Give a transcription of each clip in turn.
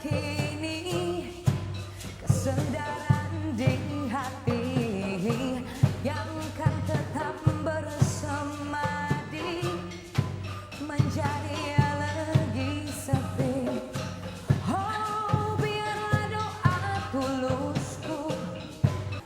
kini kesedaran di hati yang kan tetap bersemadi menjadi lagi sepi. Oh, biarlah doa tulusku.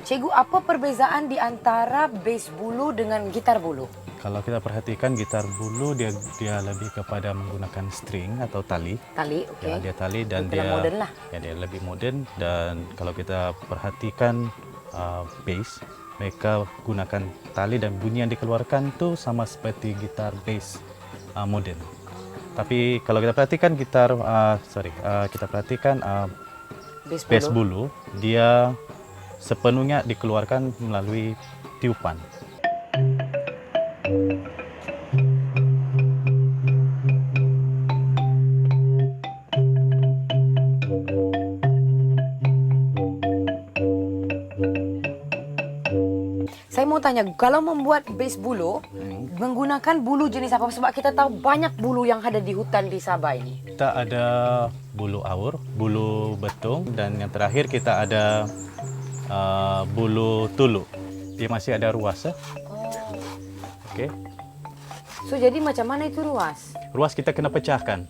Cikgu, apa perbezaan di antara bass bulu dengan gitar bulu? Kalau kita perhatikan gitar bulu dia lebih kepada menggunakan string atau tali. Tali, oke. Ya, dia tali dan Lebih dia modern lah. Ya, dia lebih modern. Dan kalau kita perhatikan bass, mereka gunakan tali dan bunyi yang dikeluarkan tu sama seperti gitar bass modern. Tapi kalau kita perhatikan bass bulu, dia sepenuhnya dikeluarkan melalui tiupan. Saya mau tanya, kalau membuat bass bulu, menggunakan bulu jenis apa? Sebab kita tahu banyak bulu yang ada di hutan di Sabah ini. Kita ada bulu aur, bulu betung, dan yang terakhir kita ada bulu tulu. Dia masih ada ruas. Okey. So, jadi macam mana itu ruas? Ruas kita kena pecahkan.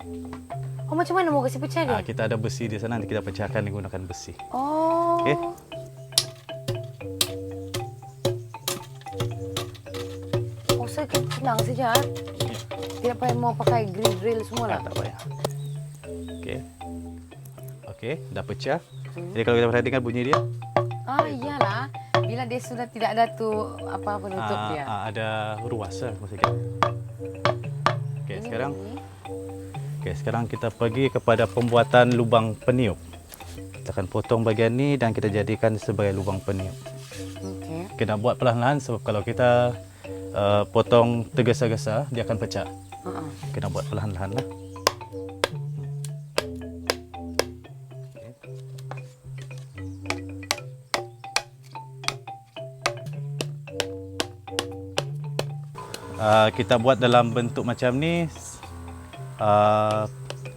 Oh, macam mana mau kasih pecah dia? Kita ada besi di sana, nanti kita pecahkan menggunakan besi. Oh. Okey. Oh, saya senang saja. Tidak payah mau pakai drill semua lah. Tak payah. Okey. Okey, dah pecah. Jadi kalau kita perhatikan bunyi dia. Iyalah. Bila dia sudah tidak ada tu apa penutup dia. Ada ruas maksudnya. Okey, sekarang kita pergi kepada pembuatan lubang peniup. Kita akan potong bahagian ni dan kita jadikan sebagai lubang peniup. Okey. Kita buat perlahan-lahan sebab kalau kita potong tergesa-gesa dia akan pecah. Kena buat perlahan-lahan lah. Kita buat dalam bentuk macam ni,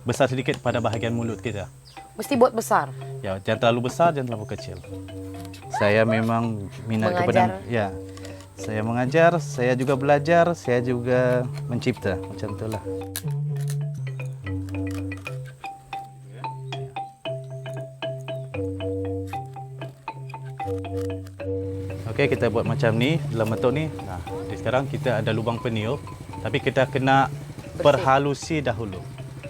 besar sedikit pada bahagian mulut kita. Mesti buat besar. Ya, jangan terlalu besar, jangan terlalu kecil. Saya memang minat kepada saya mengajar, saya juga belajar, saya juga mencipta, macam itulah. Okey, kita buat macam ni dalam bentuk ni. Nah, sekarang kita ada lubang peniup, tapi kita kena perhalusi dahulu.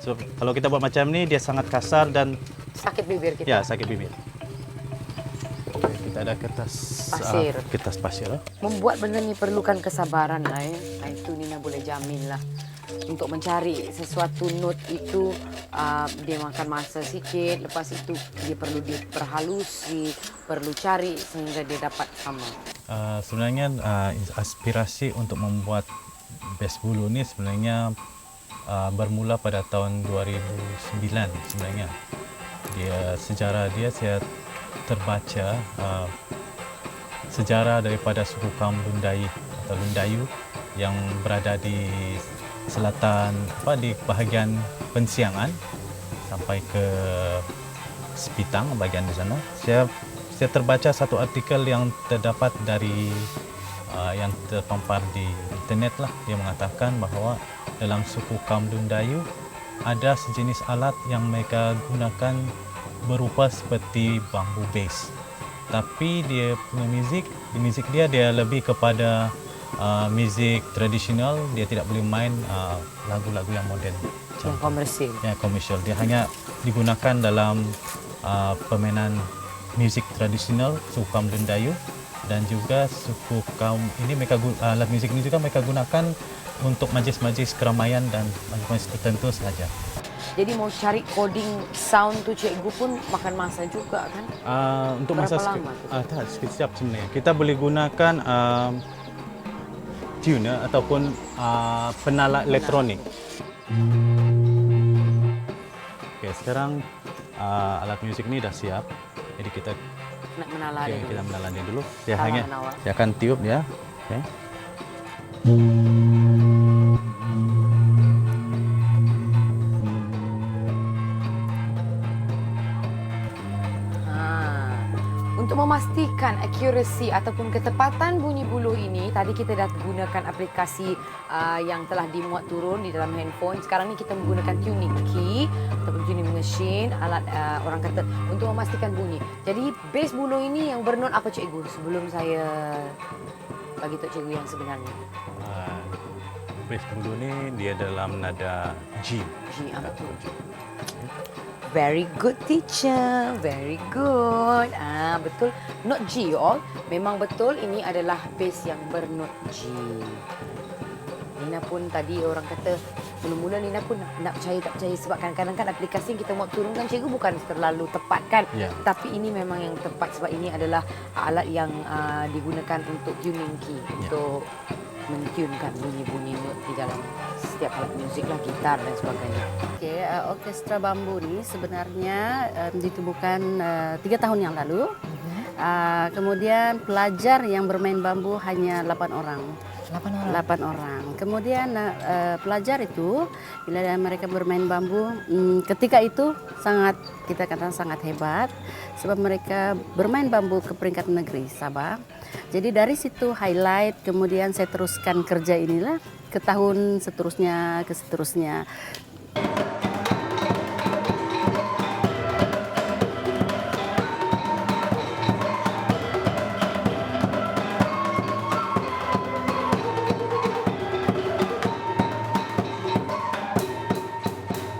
So, kalau kita buat macam ni dia sangat kasar dan sakit bibir kita. Ya, sakit bibir. Okay, kita ada kertas pasir. Kertas pasir. Membuat benda ni perlukan kesabaran lah. Itu Nina boleh jamin lah. Untuk mencari sesuatu note itu dia makan masa sikit. Lepas itu dia perlu diperhalusi, perlu cari sehingga dia dapat sama. Sebenarnya aspirasi untuk membuat bass bulu ni sebenarnya bermula pada tahun 2009 sebenarnya. Sejarah dia saya terbaca sejarah daripada suku kaum Lundai atau Lundayu yang berada di selatan di bahagian Pensiangan sampai ke Sepitang bahagian di sana. Saya terbaca satu artikel yang terdapat dari yang terpampar di internet lah. Dia mengatakan bahawa dalam suku kaum Lundayu ada sejenis alat yang mereka gunakan berupa seperti bambu bass. Tapi dia punya muzik dia lebih kepada muzik tradisional. Dia tidak boleh main lagu-lagu yang moden. Yang komersil. Yang komersial. Dia hanya digunakan dalam permainan muzik tradisional suku kaum Lundayu dan juga suku kaum ini mereka alat muzik ini juga mereka gunakan untuk majlis-majlis keramaian dan majlis tertentu sahaja. Jadi mau cari coding sound tu cikgu pun makan masa juga kan? Untuk berapa masa lama? sekejap sebenarnya. Kita boleh gunakan tuner ataupun penala elektronik. Okey, sekarang alat muzik ni dah siap. Jadi kita nak menala dia dulu. Kita menala dia dulu. Dia akan tiup dia. Okey. Untuk memastikan accuracy ataupun ketepatan bunyi buluh ini, tadi kita dah gunakan aplikasi yang telah dimuat turun di dalam handphone. Sekarang ni kita menggunakan tuning key ataupun tuning machine, alat orang kata untuk memastikan bunyi. Jadi base buluh ini yang bernot apa cikgu? Sebelum saya bagi tahu cikgu yang sebenarnya. Base bulu ni dia dalam nada G. G, betul. Very good teacher, very good. Betul, not G all. Memang betul ini adalah base yang bernot G. Nina pun tadi orang kata, mula-mula Nina pun nak percaya tak percaya sebab kadang-kadang kan aplikasi yang kita mau turunkan cikgu bukan terlalu tepat kan. Ya. Tapi ini memang yang tepat sebab ini adalah alat yang digunakan untuk tuning key, untuk mentunkan bunyi-bunyi not di dalam setiap alat muzik lah, gitar dan sebagainya. Okey, orkestra bambu ni sebenarnya ditubuhkan 3 tahun yang lalu. Kemudian pelajar yang bermain bambu hanya 8 orang. 8 orang. Kemudian pelajar itu bila mereka bermain bambu, ketika itu kita katakan sangat hebat sebab mereka bermain bambu ke peringkat negeri Sabah. Jadi dari situ highlight, kemudian saya teruskan kerja inilah ke tahun seterusnya, ke seterusnya.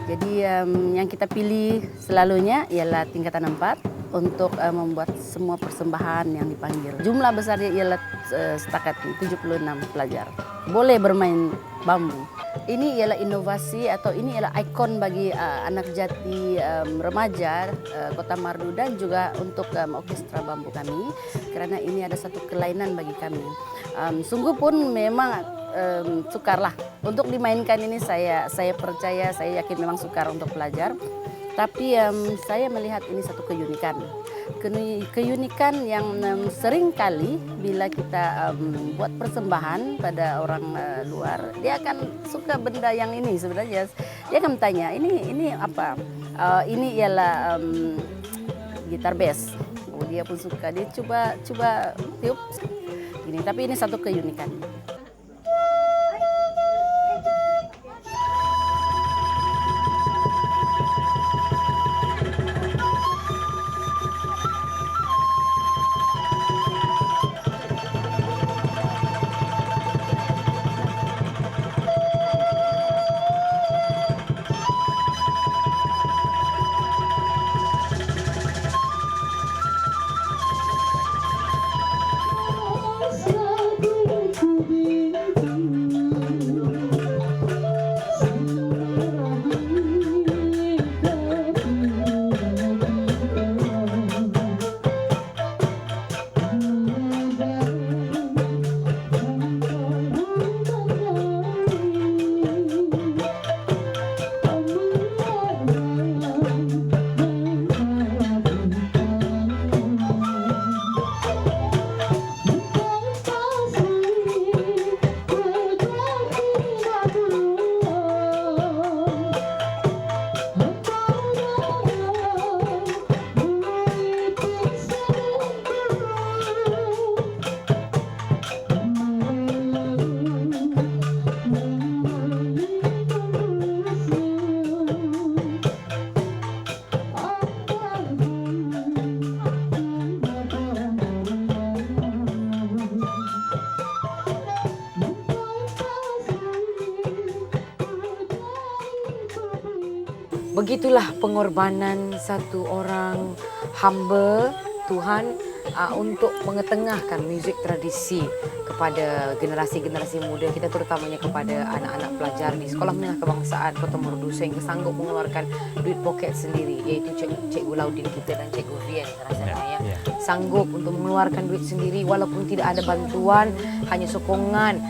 Jadi yang kita pilih selalunya ialah tingkatan 4 untuk membuat semua persembahan yang dipanggil. Jumlah besarnya ialah setakat 76 pelajar. Boleh bermain bambu. Ini ialah inovasi atau ini ialah ikon bagi anak jati remaja Kota Mardu dan juga untuk orkestra bambu kami. Kerana ini ada satu kelainan bagi kami. Sungguh pun memang sukarlah untuk dimainkan ini, saya percaya, saya yakin memang sukar untuk pelajar. Tapi saya melihat ini satu keunikan yang sering kali bila kita buat persembahan pada orang luar, dia akan suka benda yang ini sebenarnya. Dia akan bertanya, ini apa? Ini ialah gitar bass. Oh, dia pun suka, dia coba tiup gini. Tapi ini satu keunikan. Begitulah pengorbanan satu orang hamba Tuhan untuk mengetengahkan muzik tradisi kepada generasi-generasi muda kita, terutamanya kepada anak-anak pelajar di Sekolah Menengah Kebangsaan Kota Merdu sehingga sanggup mengeluarkan duit poket sendiri, iaitu Cikgu Laudin kita dan Cikgu Vian rasanya ya. Sanggup untuk mengeluarkan duit sendiri walaupun tidak ada bantuan, hanya sokongan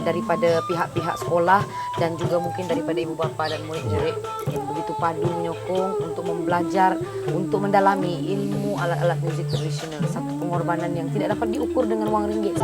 daripada pihak-pihak sekolah dan juga mungkin daripada ibu bapa dan murid-murid yang begitu padu menyokong untuk membelajar, untuk mendalami ilmu alat-alat muzik tradisional. Satu pengorbanan yang tidak dapat diukur dengan wang ringgit.